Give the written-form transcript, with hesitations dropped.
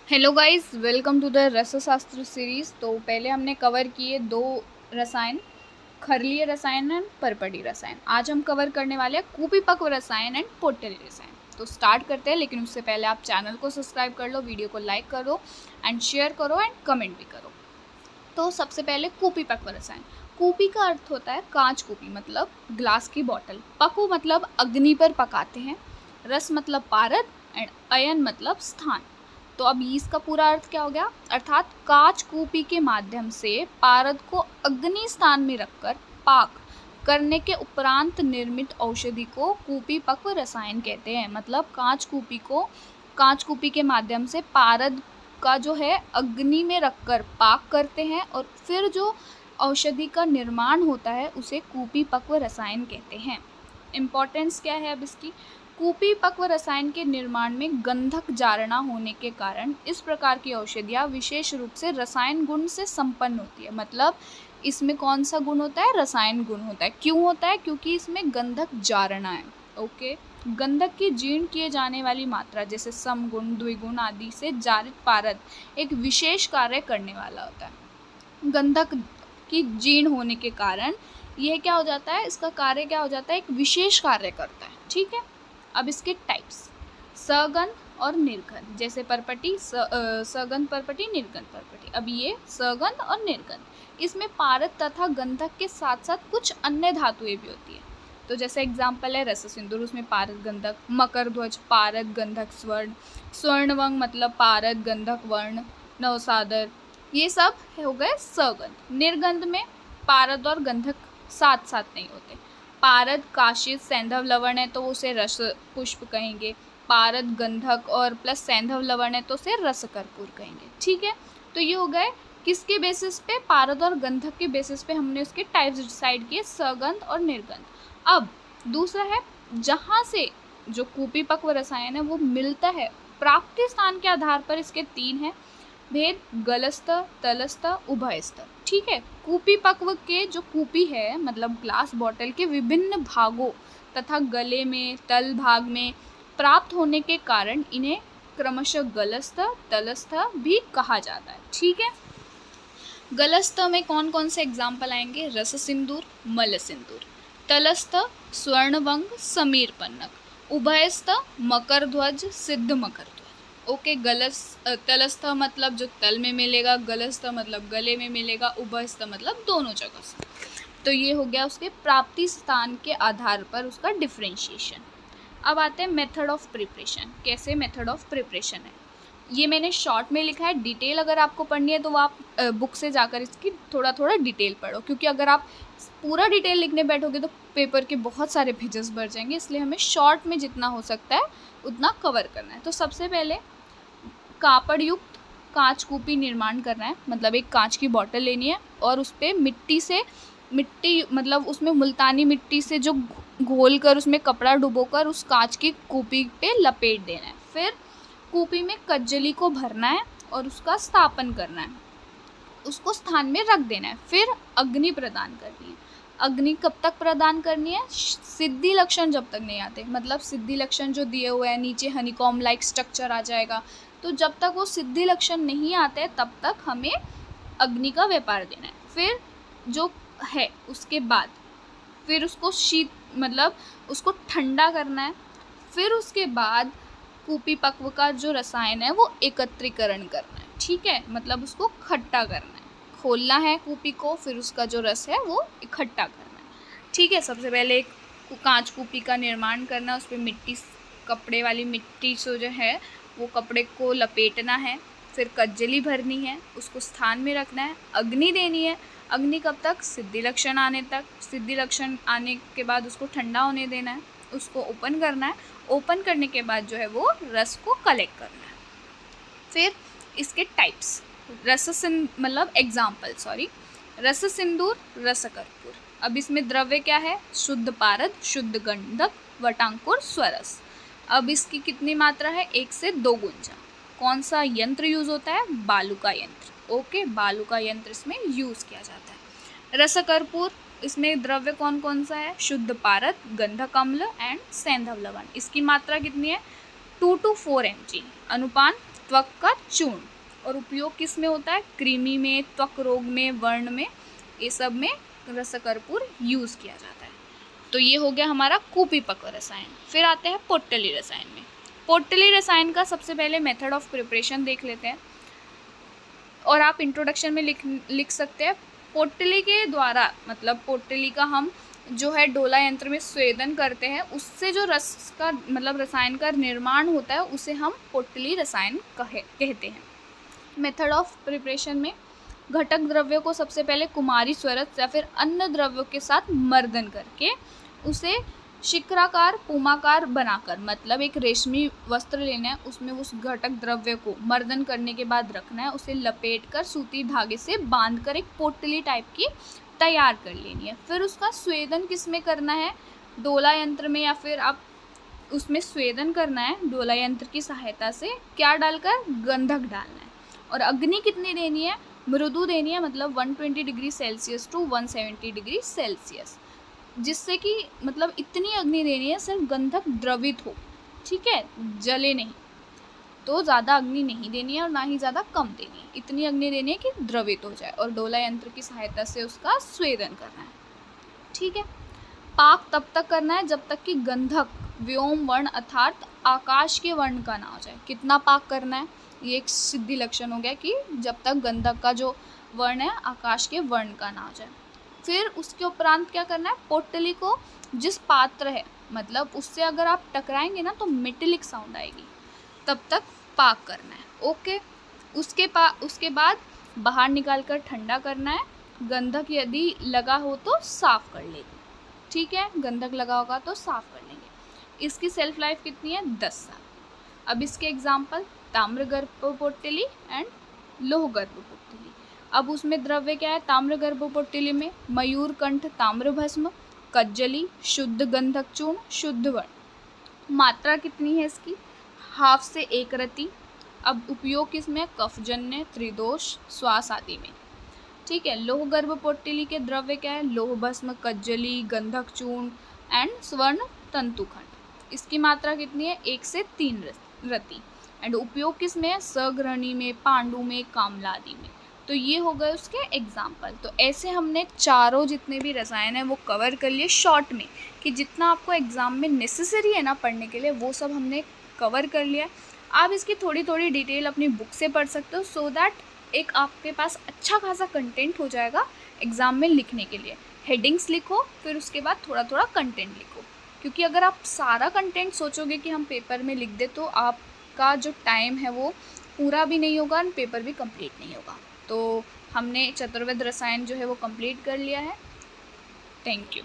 Hello guys, welcome to the Rasashastra series. तो पहले हमने कवर किए दो रसायन, खरलीय रसायन एंड परपटी रसायन। आज हम कवर करने वाले हैं कुपीपक्व रसायन एंड पोटरी रसायन। तो स्टार्ट करते हैं, लेकिन उससे पहले आप चैनल को सब्सक्राइब कर लो, वीडियो को लाइक करो एंड शेयर करो एंड कमेंट भी करो। तो सबसे पहले कुपीपक्व रसायन। कूपी का अर्थ होता है कांच कूपी, मतलब ग्लास की बॉटल। पक्व मतलब अग्नि पर पकाते हैं। रस मतलब पारद एंड अयन मतलब स्थान। तो अब इसका पूरा अर्थ क्या हो गया, अर्थात कांच कूपी के माध्यम से पारद को अग्नि स्थान में रखकर पाक करने के उपरांत निर्मित औषधि को कूपीपक्व रसायन कहते हैं। मतलब कांच कूपी के माध्यम से पारद का जो है अग्नि में रखकर पाक करते हैं और फिर जो औषधि का निर्माण होता है उसे कूपीपक्व रसायन कहते हैं। इम्पॉर्टेंस क्या है अब इसकी, कूपीपक्व रसायन के निर्माण में गंधक जारणा होने के कारण इस प्रकार की औषधियाँ विशेष रूप से रसायन गुण से संपन्न होती है। मतलब इसमें कौन सा गुण होता है, रसायन गुण होता है। क्यों होता है, क्योंकि इसमें गंधक जारणा है। ओके, गंधक की जीर्ण किए जाने वाली मात्रा जैसे समगुण, द्विगुण आदि से जारित पारद एक विशेष कार्य करने वाला होता है। गंधक की जीर्ण होने के कारण यह क्या हो जाता है, इसका कार्य क्या हो जाता है, एक विशेष कार्य करता है। ठीक है, अब इसके टाइप्स, सगंध और निर्गंध। जैसे परपटी, सगंध परपटी, निर्गंध परपटी। अब ये सगंध और निर्गंध, इसमें पारद तथा गंधक के साथ साथ कुछ अन्य धातुएं भी होती है। तो जैसे एग्जाम्पल है रस सिंदूर, उसमें पारद गंधक। मकर ध्वज पारद गंधक स्वर्ण। स्वर्णवंग मतलब पारद गंधक वर्ण। नवसादर, ये सब हो गए सगंध। निर्गंध में पारद और गंधक साथ साथ नहीं होते। पारद काशित सैंधव लवण है तो उसे रस पुष्प कहेंगे। पारद गंधक और प्लस सैंधव लवण है तो उसे रस कर्पूर कहेंगे। ठीक है, तो ये हो गए किसके बेसिस पे, पारद और गंधक के बेसिस पे हमने उसके टाइप्स डिसाइड किए, सगंध और निर्गंध। अब दूसरा है, जहाँ से जो कूपीपक्व रसायन है वो मिलता है, प्राप्ति स्थान के आधार पर इसके तीन है भेद, गलस्थ, तलस्थ, उभयस्थ। ठीक है, कूपीपक्व के जो कूपी है मतलब ग्लास बॉटल के विभिन्न भागों तथा गले में, तल भाग में प्राप्त होने के कारण इन्हें क्रमशः गलस्थ, तलस्थ भी कहा जाता है। ठीक है, गलस्थ में कौन कौन से एग्जाम्पल आएंगे, रस सिंदूर, मल सिंदूर। तलस्थ स्वर्णवंग, समीर पन्नक। उभयस्थ मकर ध्वज, सिद्ध मकर ध्वज। ओके, तलस्थ मतलब जो तल में मिलेगा, गलस्थ मतलब गले में मिलेगा, उभयस्थ मतलब दोनों जगह से। तो ये हो गया उसके प्राप्ति स्थान के आधार पर उसका डिफ्रेंशिएशन। अब आते हैं मेथड ऑफ प्रिपरेशन। कैसे मेथड ऑफ प्रिपरेशन है, ये मैंने शॉर्ट में लिखा है। डिटेल अगर आपको पढ़नी है तो आप बुक से जाकर इसकी थोड़ा थोड़ा डिटेल पढ़ो, क्योंकि अगर आप पूरा डिटेल लिखने बैठोगे तो पेपर के बहुत सारे पेजेस भर जाएंगे। इसलिए हमें शॉर्ट में जितना हो सकता है उतना कवर करना है। तो सबसे पहले कापड़ युक्त कांच कूपी निर्माण करना है। मतलब एक कांच की बॉटल लेनी है और उस पर मिट्टी मतलब उसमें मुल्तानी मिट्टी से जो घोल कर उसमें कपड़ा डुबोकर उस कांच की कूपी पे लपेट देना है। फिर कूपी में कज्जली को भरना है और उसका स्थापन करना है, उसको स्थान में रख देना है। फिर अग्नि प्रदान करनी है। अग्नि कब तक प्रदान करनी है, सिद्धि लक्षण जब तक नहीं आते। मतलब सिद्धि लक्षण जो दिए हुए हैं, नीचे हनीकॉम लाइक स्ट्रक्चर आ जाएगा, तो जब तक वो सिद्धि लक्षण नहीं आते तब तक हमें अग्नि का व्यापार देना है। फिर जो है उसके बाद फिर उसको मतलब उसको ठंडा करना है। फिर उसके बाद कूपीपक्व का जो रसायन है वो एकत्रीकरण करना है। ठीक है, मतलब उसको खट्टा करना है, खोलना है कूपी को, फिर उसका जो रस है वो इकट्ठा करना है। ठीक है, सबसे पहले एक कांच कूपी का निर्माण करना, उस पर मिट्टी, कपड़े वाली मिट्टी से जो है वो कपड़े को लपेटना है। फिर कज्जली भरनी है, उसको स्थान में रखना है, अग्नि देनी है। अग्नि कब तक, सिद्धि लक्षण आने तक। सिद्धि लक्षण आने के बाद उसको ठंडा होने देना है, उसको ओपन करना है। ओपन करने के बाद जो है वो रस को कलेक्ट करना है। फिर इसके टाइप्स, मतलब एग्जाम्पल, रस सिंदूर, रस कर्पूर। अब इसमें द्रव्य क्या है, शुद्ध पारद, शुद्ध गंधक, वटांकुर, स्वरस। अब इसकी कितनी मात्रा है, 1 से 2 गुंजा। कौन सा यंत्र यूज होता है, बालू का यंत्र। ओके, बालू का यंत्र इसमें यूज किया जाता है। रस कर्पूर, इसमें द्रव्य कौन कौन सा है, शुद्ध पारद, गंधक अम्ल एंड सैंधव लवण। इसकी मात्रा कितनी है, 2 to 4 mg, अनुपान त्वक का चूर्ण, और उपयोग किस में होता है? कृमि में, त्वक रोग में, वर्ण में, ये सब में रसकर्पूर यूज किया जाता है। तो ये हो गया हमारा कूपीपक्व रसायन। फिर आते हैं पोटली रसायन में। पोटली रसायन का सबसे पहले मेथड ऑफ प्रिपरेशन देख लेते हैं, और आप इंट्रोडक्शन में लिख सकते हैं पोटली के द्वारा, मतलब पोटली का हम जो है डोला यंत्र में स्वेदन करते हैं, उससे जो रस का मतलब रसायन का निर्माण होता है उसे हम पोटली रसायन कहते हैं। मेथड ऑफ प्रिपरेशन में घटक द्रव्यों को सबसे पहले कुमारी स्वरस या फिर अन्य द्रव्यों के साथ मर्दन करके उसे शिखराकार पुमाकार बनाकर, मतलब एक रेशमी वस्त्र लेना है, उसमें उस घटक द्रव्य को मर्दन करने के बाद रखना है, उसे लपेटकर सूती धागे से बांधकर एक पोटली टाइप की तैयार कर लेनी है। फिर उसका स्वेदन किस में करना है? डोला यंत्र में, या फिर आप उसमें स्वेदन करना है डोला यंत्र की सहायता से। क्या डालकर? गंधक डालना है। और अग्नि कितनी देनी है? मृदु देनी है, मतलब 120 degree Celsius to 170 degree Celsius, जिससे कि मतलब इतनी अग्नि देनी है सिर्फ गंधक द्रवित हो, ठीक है, जले नहीं। तो ज़्यादा अग्नि नहीं देनी है और ना ही ज़्यादा कम देनी है, इतनी अग्नि देनी है कि द्रवित हो जाए, और डोला यंत्र की सहायता से उसका स्वेदन करना है, ठीक है। पाक तब तक करना है जब तक कि गंधक व्योम वर्ण अर्थात आकाश के वर्ण का ना हो जाए। कितना पाक करना है? ये एक सिद्धि लक्षण हो गया कि जब तक गंधक का जो वर्ण है आकाश के वर्ण का ना हो जाए। फिर उसके उपरांत क्या करना है? पोटली को जिस पात्र है, मतलब उससे अगर आप टकराएंगे ना तो मेटेलिक साउंड आएगी, तब तक पाक करना है। ओके, उसके बाद बाहर निकाल कर ठंडा करना है। गंधक यदि लगा हो तो साफ कर लेंगे, ठीक है, गंधक लगा होगा तो साफ कर लेंगे। इसकी सेल्फ लाइफ कितनी है? 10 साल। अब इसके एग्जाम्पल ताम्र गर्भ पोटली एंड लोह गर्भ पोटली। अब उसमें द्रव्य क्या है? ताम्र गर्भ पोटली में मयूरकंठ ताम्र भस्म, कज्जली, शुद्ध गंधक चूर्ण, शुद्ध वर्ण। मात्रा कितनी है इसकी? 1/2 से 1 रति। अब उपयोग किसमें? कफजन्य, त्रिदोष, श्वास आदि में, ठीक है। लोह गर्भ पोटली के द्रव्य क्या है? लोह भस्म, कज्जली, गंधक चूर्ण एंड स्वर्ण तंतुखंड। इसकी मात्रा कितनी है? 1 से 3 रति। एंड उपयोग किसमें है? सग्रहणी में, पांडु में, कामला आदि में। तो ये हो गए उसके एग्जाम्पल। तो ऐसे हमने चारों जितने भी रसायन हैं वो कवर कर लिए शॉर्ट में, कि जितना आपको एग्जाम में नेसेसरी है ना पढ़ने के लिए वो सब हमने कवर कर लिया। आप इसकी थोड़ी थोड़ी डिटेल अपनी बुक से पढ़ सकते हो, सो दैट एक आपके पास अच्छा खासा कंटेंट हो जाएगा एग्ज़ाम में लिखने के लिए। हेडिंग्स लिखो, फिर उसके बाद थोड़ा थोड़ा कंटेंट लिखो, क्योंकि अगर आप सारा कंटेंट सोचोगे कि हम पेपर में लिख दे तो आपका जो टाइम है वो पूरा भी नहीं होगा और पेपर भी कंप्लीट नहीं होगा। तो हमने चतुर्वेद रसायन जो है वो कंप्लीट कर लिया है। Thank you.